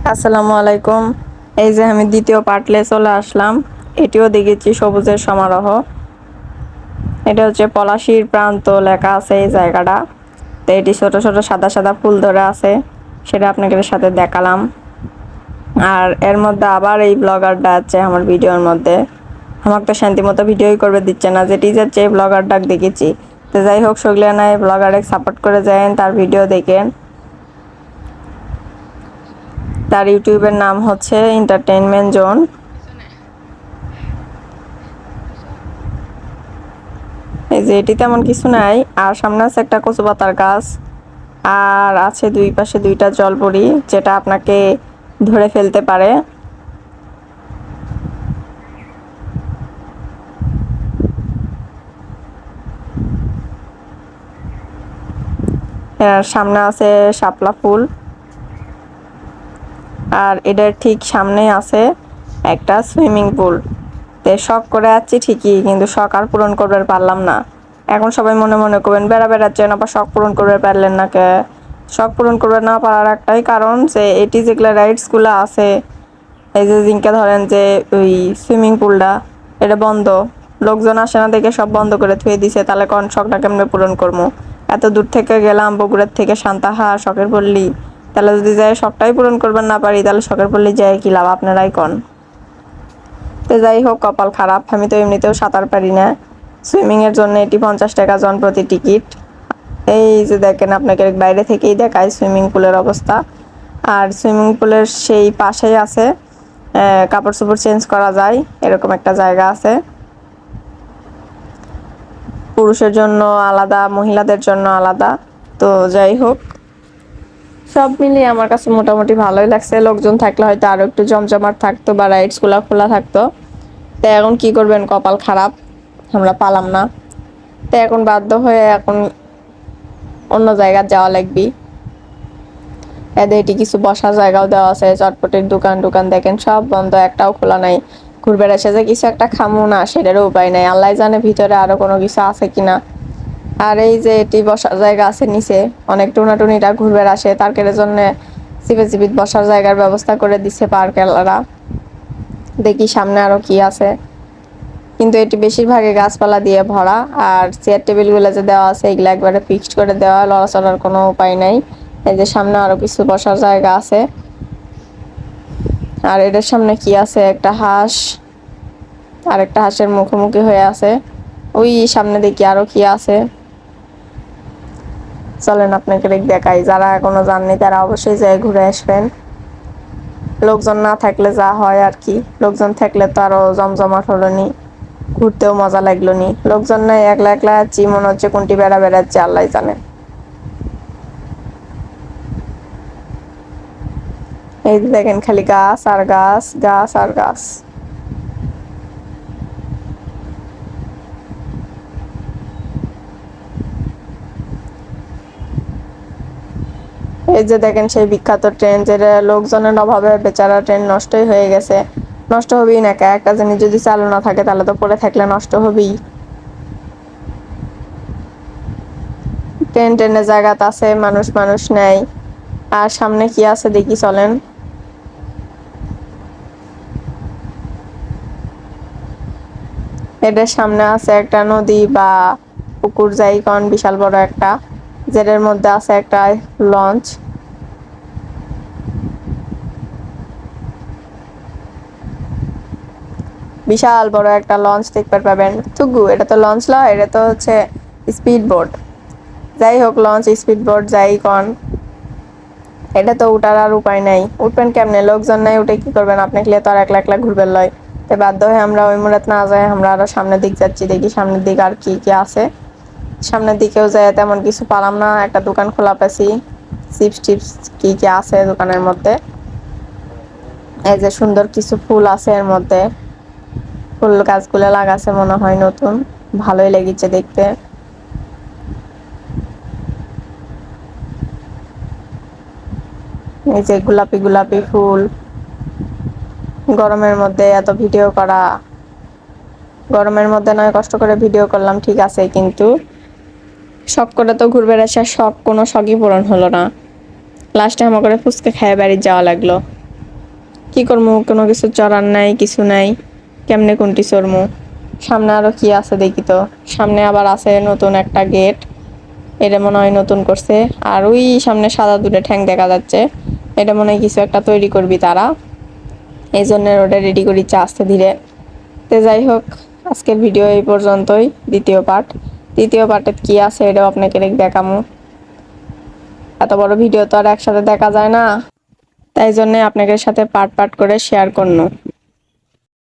আসসালামু আলাইকুম। এই যে আমি দ্বিতীয় পার্টলে চলে আসলাম। এটিও দেখেছি সবুজের সমারোহ। এটা হচ্ছে পলাশীর প্রান্ত লেখা আছে এই জায়গাটা। তো এটি ছোট ছোট সাদা সাদা ফুল ধরে আছে, সেটা আপনাদের সাথে দেখালাম। আর এর মধ্যে আবার এই ব্লগারটা আছে আমার ভিডিওর মধ্যে। আমাকে তো শান্তি মতো ভিডিওই করবে দিচ্ছে না, যেটি যাচ্ছে এই ব্লগার ডাক দেখেছি। তো যাই হোক, সগলে নাই ব্লগারে সাপোর্ট করে যায়, তার ভিডিও দেখেন। তার ইউটিউবের নাম হচ্ছে এন্টারটেইনমেন্ট জোন। এই যে এটি তেমন কিছু নাই, আর সামনে আছে একটা কচু পাতার গাছ, আর আছে দুই পাশে দুইটা জলপরি, যেটা আপনাকে ধরে ফেলতে পারে। এর সামনে আছে শাপলা ফুল, আর এটার ঠিক সামনে আছে একটা সুইমিং পুল। তে শখ করে যাচ্ছি ঠিকই, কিন্তু শখ আর পূরণ করতে পারলাম না। এখন সবাই মনে মনে করবেন বেড়া বেড়াচ্ছেন, আবার শখ পূরণ করতে পারলেন না কে? শখ পূরণ করবে না পারার একটাই কারণ, যে এটি যেগুলো রাইডসগুলো আছে, এই যে জিঙ্কা ধরেন যে ওই সুইমিং পুলটা, এটা বন্ধ। লোকজন আসে না দেখে সব বন্ধ করে থুয়ে দিছে, তাহলে কোন শখটা কেমনে পূরণ করবো? এত দূর থেকে গেলাম বগুড়ার থেকে সান্তাহার শখের পল্লী, তাহলে যদি যাই শখটাই পূরণ করবার না পারি, তাহলে শখের পল্লী যায় কি লাভ? আপনারাই কন। তো যাই হোক, কপাল খারাপ, আমি তো এমনিতেও সাঁতার পারি না। সুইমিং এর জন্য এটি 50 টাকা জন প্রতি টিকিট। এই যে দেখেন, আপনাকে বাইরে থেকেই দেখায় সুইমিং পুলের অবস্থা। আর সুইমিং পুলের সেই পাশেই আছে কাপড় চোপড় চেঞ্জ করা যায় এরকম একটা জায়গা আছে। পুরুষের জন্য আলাদা, মহিলাদের জন্য আলাদা। তো যাই হোক, সব মিলিয়ে আমার কাছে মোটামুটি ভালোই লাগছে। লোকজন থাকলে হয়তো আরো একটু জমজমাট থাকতো বা রাইডস গুলা খোলা থাকতো। তো এখন কি করবেন, কপাল খারাপ, আমরা পালাম না। তো এখন বাধ্য হয়ে এখন অন্য জায়গা যাওয়া লাগবে। এদের এটি কিছু বসার জায়গাও দেওয়া আছে, চটপটির দোকান টোকান দেখেন সব বন্ধ, একটাও খোলা নাই। ঘুরবে এসে যে কিছু একটা খামো না, সেটারও উপায় নাই। আল্লাহ জানে ভিতরে আরো কোনো কিছু আছে কিনা। আর এই যে এটি বসার জায়গা আছে নিচে, অনেক টুনাটুনিরা ঘুরবে আসে, তার জন্য চিপে চিপিত বসার জায়গার ব্যবস্থা করে দিচ্ছে পার্কেলারা। দেখি সামনে আরো কি আছে, কিন্তু এটি বেশিরভাগই গাছপালা দিয়ে ভরা। আর চেয়ার টেবিল গুলো যে দেওয়া আছে, এগুলো একবারে ফিক্সড করে দেওয়া, লড়াচড়ার কোনো উপায় নাই। এই যে সামনে আরো কিছু বসার জায়গা আছে। আর এটার সামনে কি আছে, একটা হাঁস, আর একটা হাঁসের মুখোমুখি হয়ে আছে। ওই সামনে দেখি আরো কি আছে, চলেন আপনাকে দেখাই। যারা এখনো যাননি তারা অবশ্যই যায় ঘুরে আসবেন। লোকজন না থাকলে যা হয় আর কি, লোকজন থাকলে তো আরো জমজমাট হলো নি, ঘুরতেও মজা লাগলো নি। লোকজন নাই, একলা একলা যাচ্ছি, মনে হচ্ছে কোনটি বেড়া বেড়াচ্ছে আল্লাহ জানে। এই দেখেন খালি গাছ আর গাছ, গাছ আর গাছ। এই যে দেখেন সেই বিখ্যাত ট্রেন, যেটা লোকজনের অভাবে বেচারা ট্রেন নষ্টই হয়ে গেছে। নষ্ট হবেই না, একটা জিনিস যদি চালু না থাকে তাহলে তো পড়ে থাকলে নষ্ট হবেই। ট্রেন ট্রেনের জায়গাতে আছে, মানুষ মানুষ নেই। আর সামনে কি আছে দেখি, চলেন। এটার সামনে আছে একটা নদী বা পুকুর, যাই কোন, বিশাল বড় একটা, যেটার মধ্যে আছে একটা লঞ্চ। বিশাল বড় একটা লঞ্চ দেখতে পাবেন। তুগু, এটা তো লঞ্চ লয়, এটা তো হচ্ছে স্পিড বোট। যাই হোক, লঞ্চ স্পিড বোট যাই কোন, এটা তো উঠার আর উপায় নাই। উঠবেন কেমনে? লোকজন নাই, উঠে কি করবেন? আপনি খেলে তো আর একলা একলা ঘুরবেন লয়। তো বাধ্য হয়ে আমরা ওই মুরাত না যাই, আমরা আরো সামনের দিক যাচ্ছি। দেখি সামনের দিক আর কি কি আছে। সামনের দিকেও যায় তেমন কিছু পালাম না। একটা দোকান খোলা পেছি, চিপস টিপস কি কি আছে দোকানের মধ্যে। এই যে সুন্দর কিছু ফুল আছে এর মধ্যে, ফুল গাছগুলো লাগাছে মনে হয় নতুন, ভালোই লেগেছে দেখতে। এই যে গোলাপি গোলাপি ফুল। গরমের মধ্যে এত ভিডিও করা, গরমের মধ্যে নয় কষ্ট করে ভিডিও করলাম ঠিক আছে, কিন্তু শখ করে তো ঘুরবে আসার শখ, কোনো শখই পূরণ হলো না। লাস্টে আমার করে ফুচকা খেয়ে বাড়ি যাওয়া লাগলো। কি করবো, কোনো কিছু চড়ার নাই, কিছু নাই, কেমনে কোনটি চড়মু। সামনে আরো কি আছে দেখি তো। সামনে আবার আছে নতুন একটা গেট, এটা মনে হয় নতুন করছে। আর ওই সামনে সাদা দুটো ঠ্যাং দেখা যাচ্ছে, এটা মনে হয় কিছু একটা তৈরি করবি তারা, এই জন্য ওটা রেডি করিচ্ছে আস্তে ধীরে। তো যাই হোক, আজকের ভিডিও এই পর্যন্তই। দ্বিতীয় পার্টে কি আছে এটাও আপনাকে দেখামু। এত বড় ভিডিও তো আর একসাথে দেখা যায় না, তাই জন্য আপনাদের সাথে পার্ট পার্ট করে শেয়ার করনো।